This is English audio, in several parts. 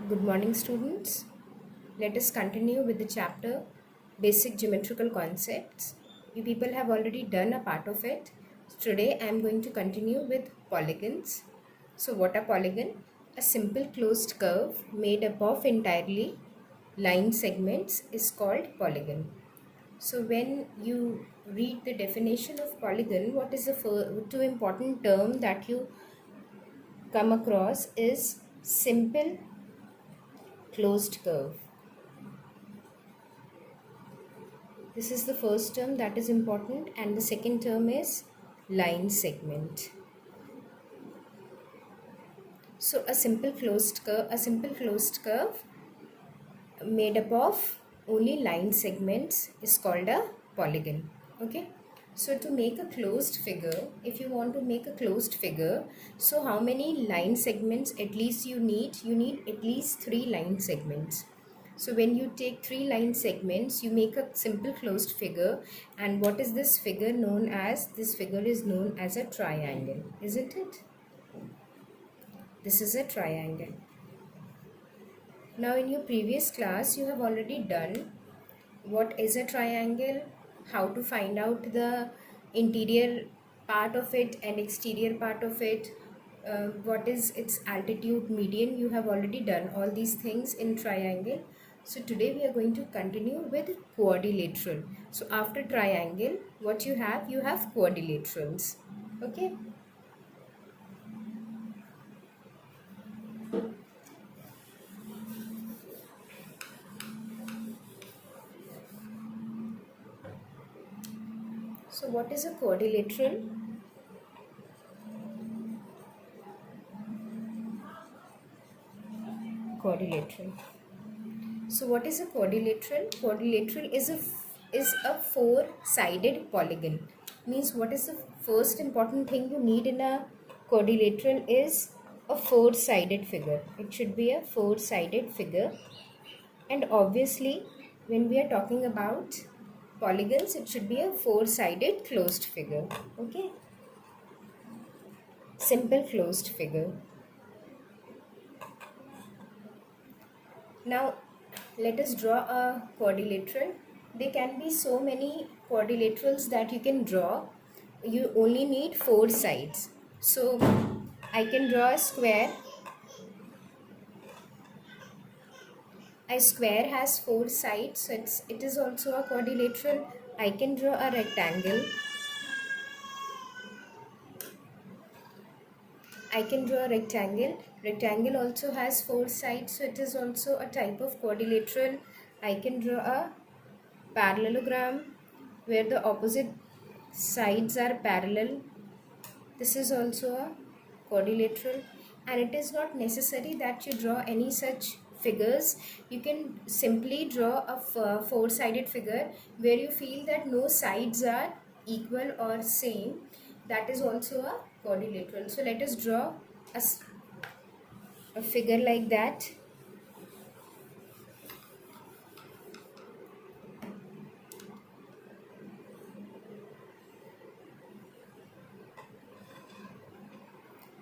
Good morning, students. Let us continue with the chapter Basic Geometrical Concepts. You people have already done a part of it. Today I am going to continue with polygons. So, what are polygon? A simple closed curve made up of entirely line segments is called polygon. So, when you read the definition of polygon, what is the two important term that you come across is simple closed curve. This is the first term that is important, and the second term is line segment. So a simple closed curve made up of only line segments is called a polygon. Okay. So to make a closed figure, if you want to make a closed figure, so how many line segments at least you need? You need at least 3 line segments. So when you take 3 line segments, you make a simple closed figure. And what is this figure known as? This figure is known as a triangle, isn't it? This is a triangle. Now in your previous class, you have already done what is a triangle, how to find out the interior part of it and exterior part of it, what is its altitude, median. You have already done all these things in triangle. So today we are going to continue with quadrilateral. So after triangle, what you have quadrilaterals. Okay. So what is a quadrilateral? Quadrilateral. So what is a quadrilateral? Quadrilateral is a four-sided polygon. Means what is the first important thing you need in a quadrilateral is a four-sided figure. It should be a four-sided figure. And obviously when we are talking about polygons, it should be a four-sided closed figure. Okay. Simple closed figure. Now let us draw a quadrilateral. There can be so many quadrilaterals that you can draw. You only need 4 sides. So I can draw a square. A square has 4 sides, so it is also a quadrilateral. I can draw a rectangle. I can draw a rectangle. Rectangle also has 4 sides, so it is also a type of quadrilateral. I can draw a parallelogram where the opposite sides are parallel. This is also a quadrilateral, and it is not necessary that you draw any such figures. You can simply draw a four-sided figure where you feel that no sides are equal or same. That is also a quadrilateral. So let us draw a figure like that.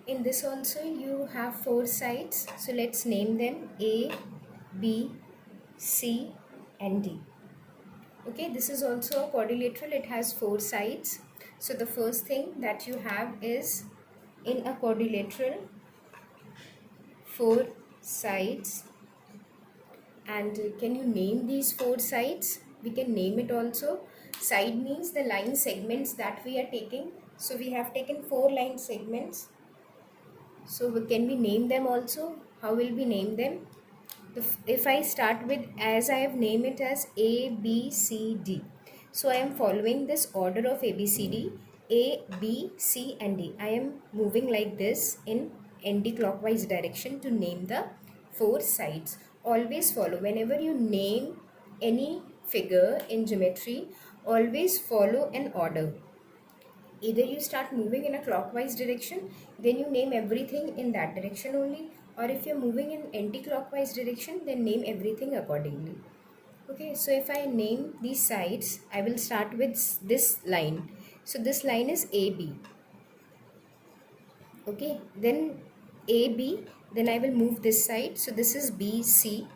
In this also you have 4 sides. So let's name them A, B, C and D. Okay, this is also a quadrilateral. It has 4 sides. So the first thing that you have is, in a quadrilateral, 4 sides. And can you name these 4 sides? We can name it also. Side means the line segments that we are taking. So we have taken 4 line segments. So can we name them also? How will we name them? If I start with, as I have named it as A, B, C, D. So I am following this order of A, B, C, D. A, B, C and D. I am moving like this in anti-clockwise direction to name the 4 sides. Always follow. Whenever you name any figure in geometry, always follow an order. Either you start moving in a clockwise direction, then you name everything in that direction only, or if you're moving in anti-clockwise direction, then name everything accordingly. Okay, so if I name these sides, I will start with this line. So this line is AB. Okay, then AB, then I will move this side, so this is BC.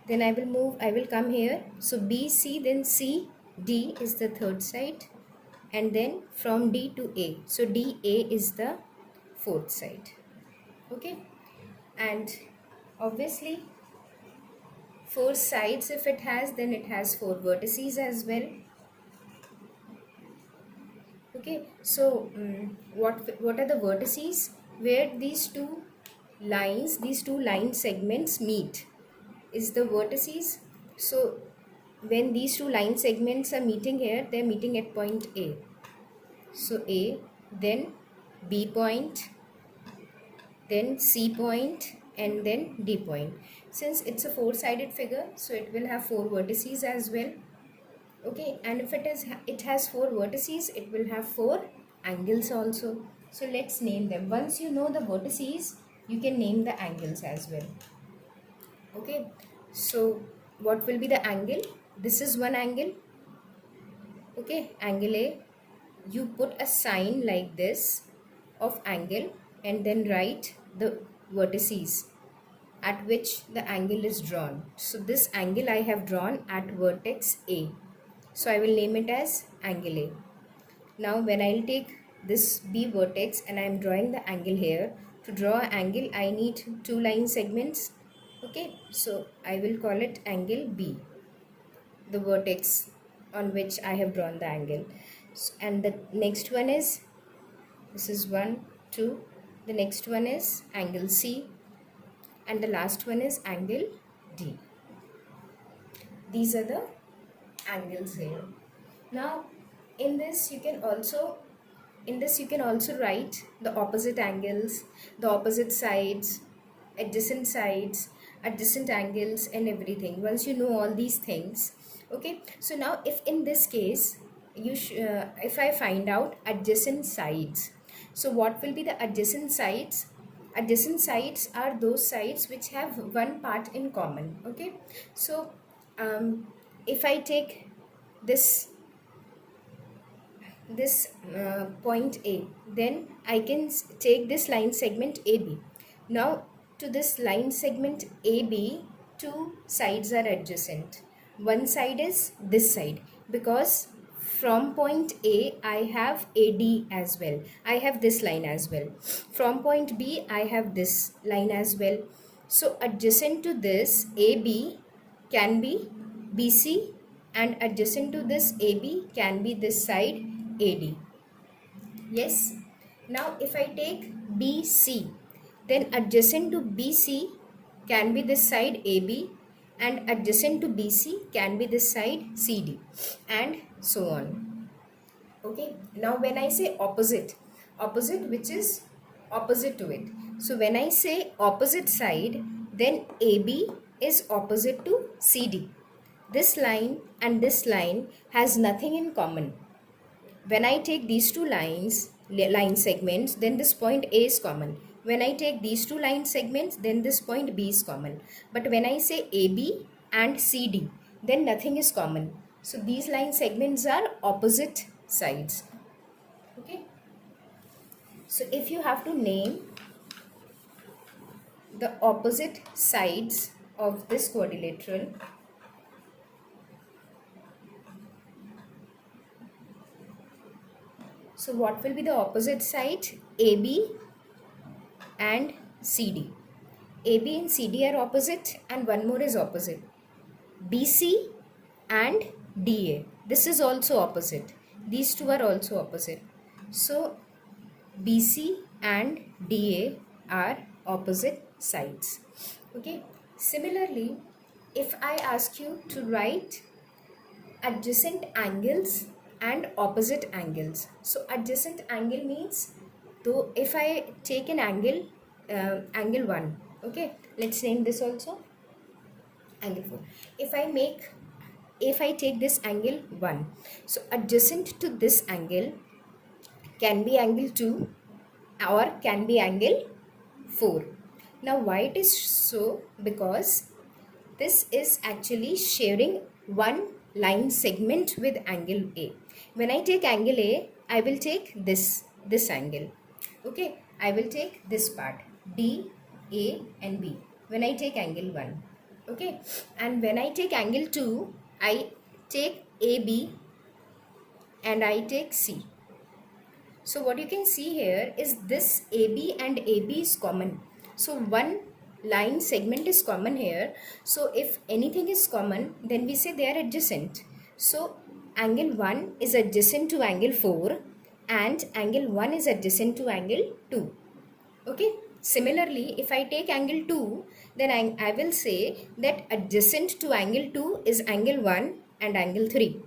Then I will come here, so BC, then CD is the third side, and then from D to A, so DA is the fourth side. Okay, and obviously four sides, if it has, then it has four vertices as well. Okay, so what are the vertices? Where these two line segments meet is the vertices. So when these two line segments are meeting here, they're meeting at point A. So A, then B point, then C point, and then D point. Since it's a four-sided figure, so it will have four vertices as well. Okay, and if it has four vertices, it will have four angles also. So let's name them. Once you know the vertices, you can name the angles as well. Okay, so what will be the angle? This is one angle. Okay, angle A. You put a sign like this of angle and then write the vertices at which the angle is drawn. So this angle I have drawn at vertex A. So I will name it as angle A. Now when I will take this B vertex and I am drawing the angle here, to draw an angle I need two line segments. Okay, so I will call it angle B, the vertex on which I have drawn the angle. And the next one is, this is 1, 2, the next one is angle C, and the last one is angle D. These are the angles here. Now in this you can also write the opposite angles, the opposite sides, adjacent angles, and everything. Once you know all these things, okay, so now if in this case if I find out adjacent sides, so what will be the adjacent sides? Adjacent sides are those sides which have one part in common. Okay, so if I take this point A, then I can take this line segment AB. Now to this line segment AB, two sides are adjacent. One side is this side, because from point A I have AD as well. I have this line as well. From point B I have this line as well. So adjacent to this AB can be BC, and adjacent to this AB can be this side AD. Yes. Now if I take BC, then adjacent to BC can be this side AB, and adjacent to BC can be this side CD, and so on. Okay, now when I say opposite which is opposite to it, so when I say opposite side, then AB is opposite to CD. This line and this line has nothing in common. When I take these two line segments, then this point A is common. When I take these two line segments, then this point B is common. But when I say AB and CD, then nothing is common. So these line segments are opposite sides. Okay. So if you have to name the opposite sides of this quadrilateral, so what will be the opposite side? AB and CD. AB and CD are opposite, and one more is opposite. BC and DA. This is also opposite. These two are also opposite. So BC and DA are opposite sides. Okay. Similarly, if I ask you to write adjacent angles and opposite angles. So adjacent angle means, though if I take an angle, angle 1, okay, let's name this also angle 4. If I take this angle 1, so adjacent to this angle can be angle 2 or can be angle 4. Now why it is so? Because this is actually sharing one line segment with angle A. When I take angle A, I will take this angle. Okay, I will take this part. D, A and B when I take angle 1. Okay, and when I take angle 2, I take AB and I take C. So what you can see here is this AB and AB is common. So one line segment is common here. So if anything is common, then we say they are adjacent. So angle 1 is adjacent to angle 4 and angle 1 is adjacent to angle 2. Okay. Similarly, if I take angle 2, then I will say that adjacent to angle 2 is angle 1 and angle 3.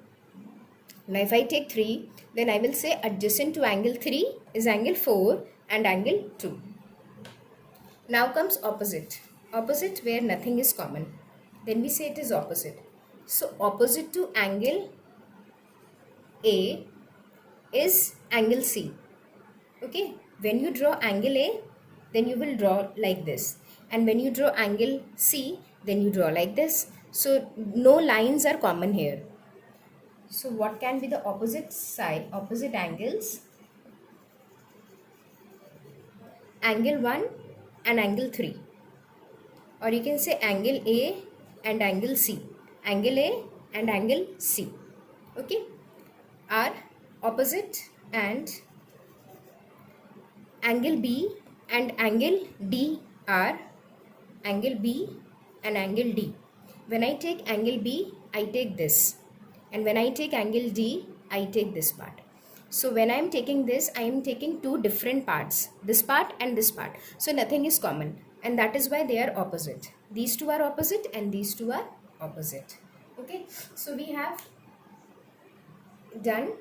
Now if I take 3, then I will say adjacent to angle 3 is angle 4 and angle 2. Now comes opposite. Opposite where nothing is common. Then we say it is opposite. So opposite to angle A is angle C. Okay. When you draw angle A, then you will draw like this. And when you draw angle C, then you draw like this. So no lines are common here. So what can be the opposite side, opposite angles? Angle 1 and angle 3. Or you can say angle A and angle C. Angle A and angle C. Okay. Are opposite, and angle B and angle D are angle B and angle D. When I take angle B, I take this. And when I take angle D, I take this part. So when I am taking this, I am taking two different parts, this part and this part. So nothing is common, and that is why they are opposite. These two are opposite and these two are opposite. Okay, so we have done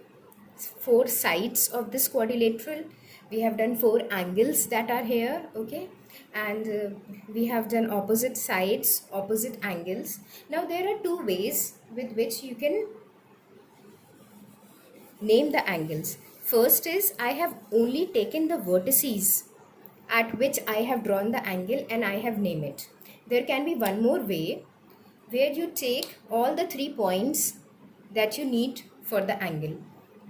4 sides of this quadrilateral. We have done 4 angles that are here. Okay, and we have done opposite sides, opposite angles. Now there are 2 ways with which you can name the angles. First is I have only taken the vertices at which I have drawn the angle and I have named it. There can be one more way where you take all the 3 points that you need for the angle.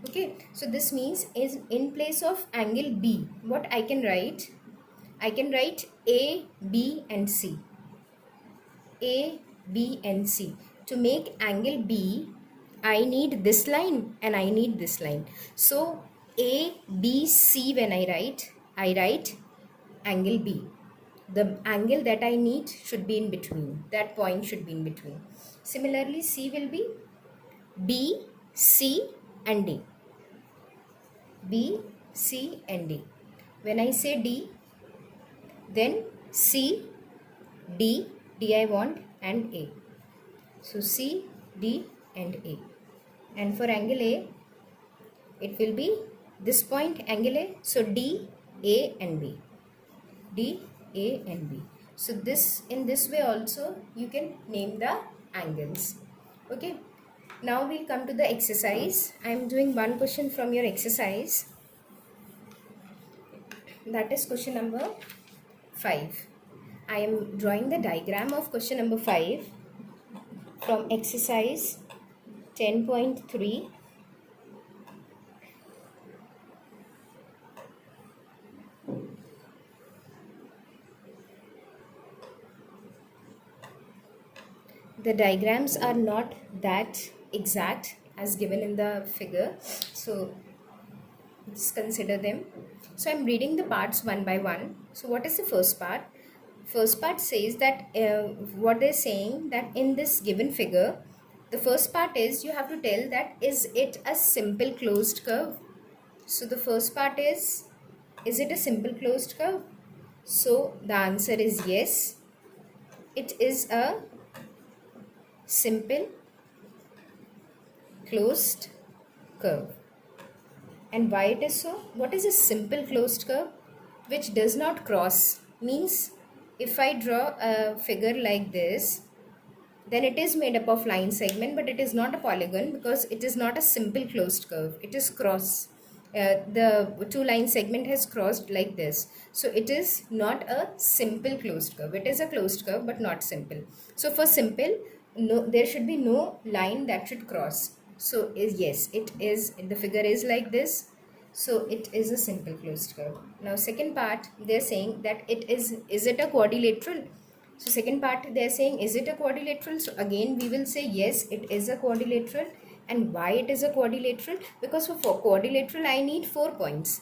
Okay, so this means is in place of angle B, what I can write? I can write A, B and C. A, B and C. To make angle B, I need this line and I need this line. So A, B, C when I write angle B. The angle that I need should be in between. That point should be in between. Similarly, C will be B, C and D. B, C and D. When I say D, then C, D, D I want and A. So C, D and A. And for angle A, it will be this point angle A. So D, A and B. D, A and B. So this in this way also you can name the angles. Okay. Now we come to the exercise. I am doing one question from your exercise. That is question number 5. I am drawing the diagram of question number 5 from exercise 10.3. The diagrams are not that exact as given in the figure, so just consider them. So I'm reading the parts one by one. So what is the first part? First part says that what they're saying that in this given figure, the first part is you have to tell that is it a simple closed curve? So the first part is it a simple closed curve? So the answer is yes. It is a simple closed curve. And why it is so? What is a simple closed curve? Which does not cross. Means if I draw a figure like this, then it is made up of line segment, but it is not a polygon because it is not a simple closed curve. It is cross. The 2 line segment has crossed like this. So it is not a simple closed curve. It is a closed curve but not simple. So for simple, no, there should be no line that should cross. So yes, it is, the figure is like this. So it is a simple closed curve. Now second part, they're saying that is it a quadrilateral? So second part, they're saying, is it a quadrilateral? So again we will say yes, it is a quadrilateral. And why it is a quadrilateral? Because for quadrilateral I need 4 points.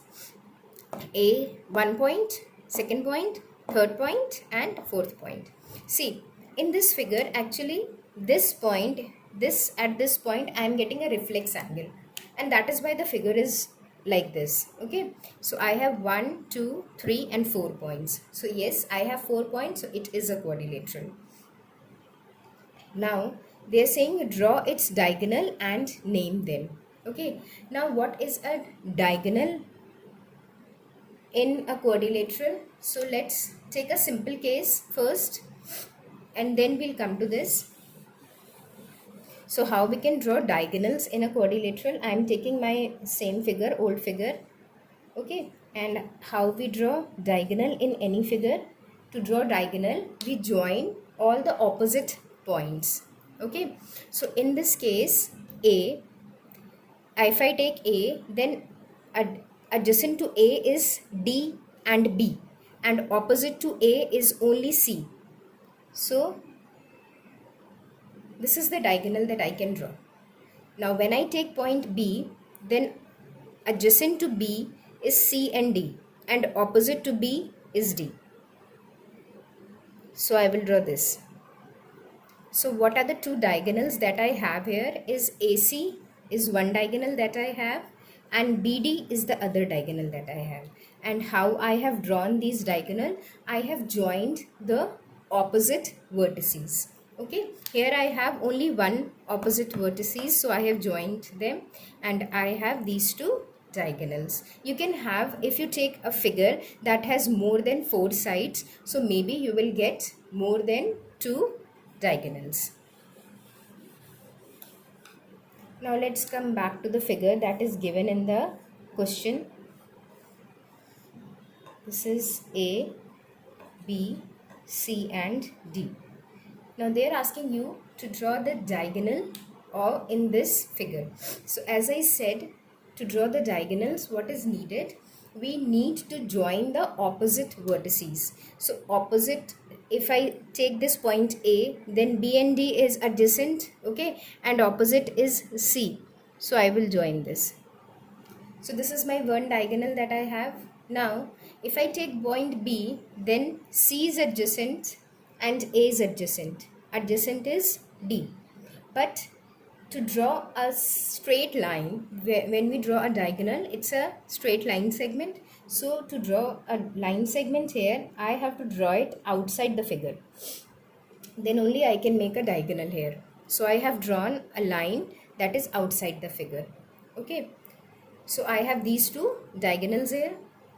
A 1 point, second point, third point and fourth point. See, in this figure actually this point, this at this point I am getting a reflex angle, and that is why the figure is like this. Okay, so I have 1, 2, 3 and 4 points. So yes, I have 4 points, so it is a quadrilateral. Now they are saying draw its diagonal and name them. Okay, now what is a diagonal in a quadrilateral? So let's take a simple case first and then we'll come to this. So how we can draw diagonals in a quadrilateral? I am taking my same figure, old figure. Okay, and how we draw diagonal in any figure? To draw diagonal, we join all the opposite points. Okay, so in this case A, if I take A, then adjacent to A is D and B, and opposite to A is only C. So this is the diagonal that I can draw. Now when I take point B, then adjacent to B is C and D, and opposite to B is D. So I will draw this. So what are the two diagonals that I have here? Is AC is one diagonal that I have, and BD is the other diagonal that I have. And how I have drawn these diagonal? I have joined the opposite vertices. Okay, here I have only one opposite vertices, so I have joined them, and I have these two diagonals. You can have, if you take a figure that has more than 4 sides, so maybe you will get more than 2 diagonals. Now let's come back to the figure that is given in the question. This is A, B, C and D. Now they are asking you to draw the diagonal or in this figure. So as I said, to draw the diagonals, what is needed? We need to join the opposite vertices. So opposite, if I take this point A, then B and D is adjacent, okay, and opposite is C. So I will join this. So this is my one diagonal that I have. Now if I take point B, then C is adjacent and A is adjacent. Adjacent is D. But to draw a straight line, when we draw a diagonal, it's a straight line segment. So to draw a line segment here, I have to draw it outside the figure. Then only I can make a diagonal here. So I have drawn a line that is outside the figure. Okay. So I have these two diagonals here.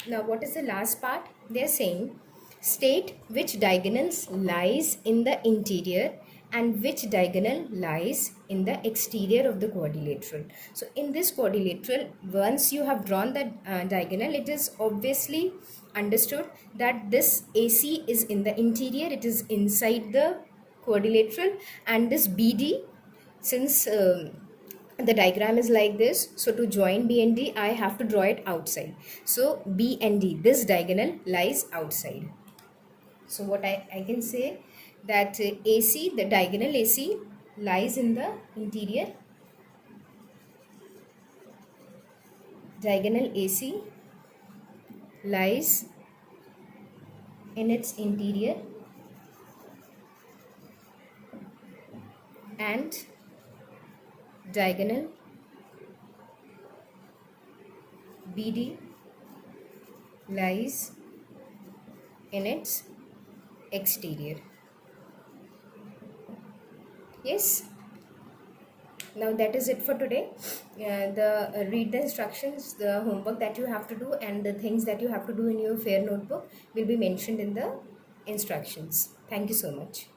Now what is the last part? They are saying state which diagonals lies in the interior and which diagonal lies in the exterior of the quadrilateral. So in this quadrilateral, once you have drawn the diagonal, it is obviously understood that this AC is in the interior, it is inside the quadrilateral, and this BD, since the diagram is like this, so to join B and D I have to draw it outside. So B and D, this diagonal lies outside. So what I can say that AC, the diagonal AC lies in the interior. Diagonal AC lies in its interior, and diagonal BD lies in its exterior. Yes. Now that is it for today. Read the instructions, the homework that you have to do, and the things that you have to do in your fair notebook will be mentioned in the instructions. Thank you so much.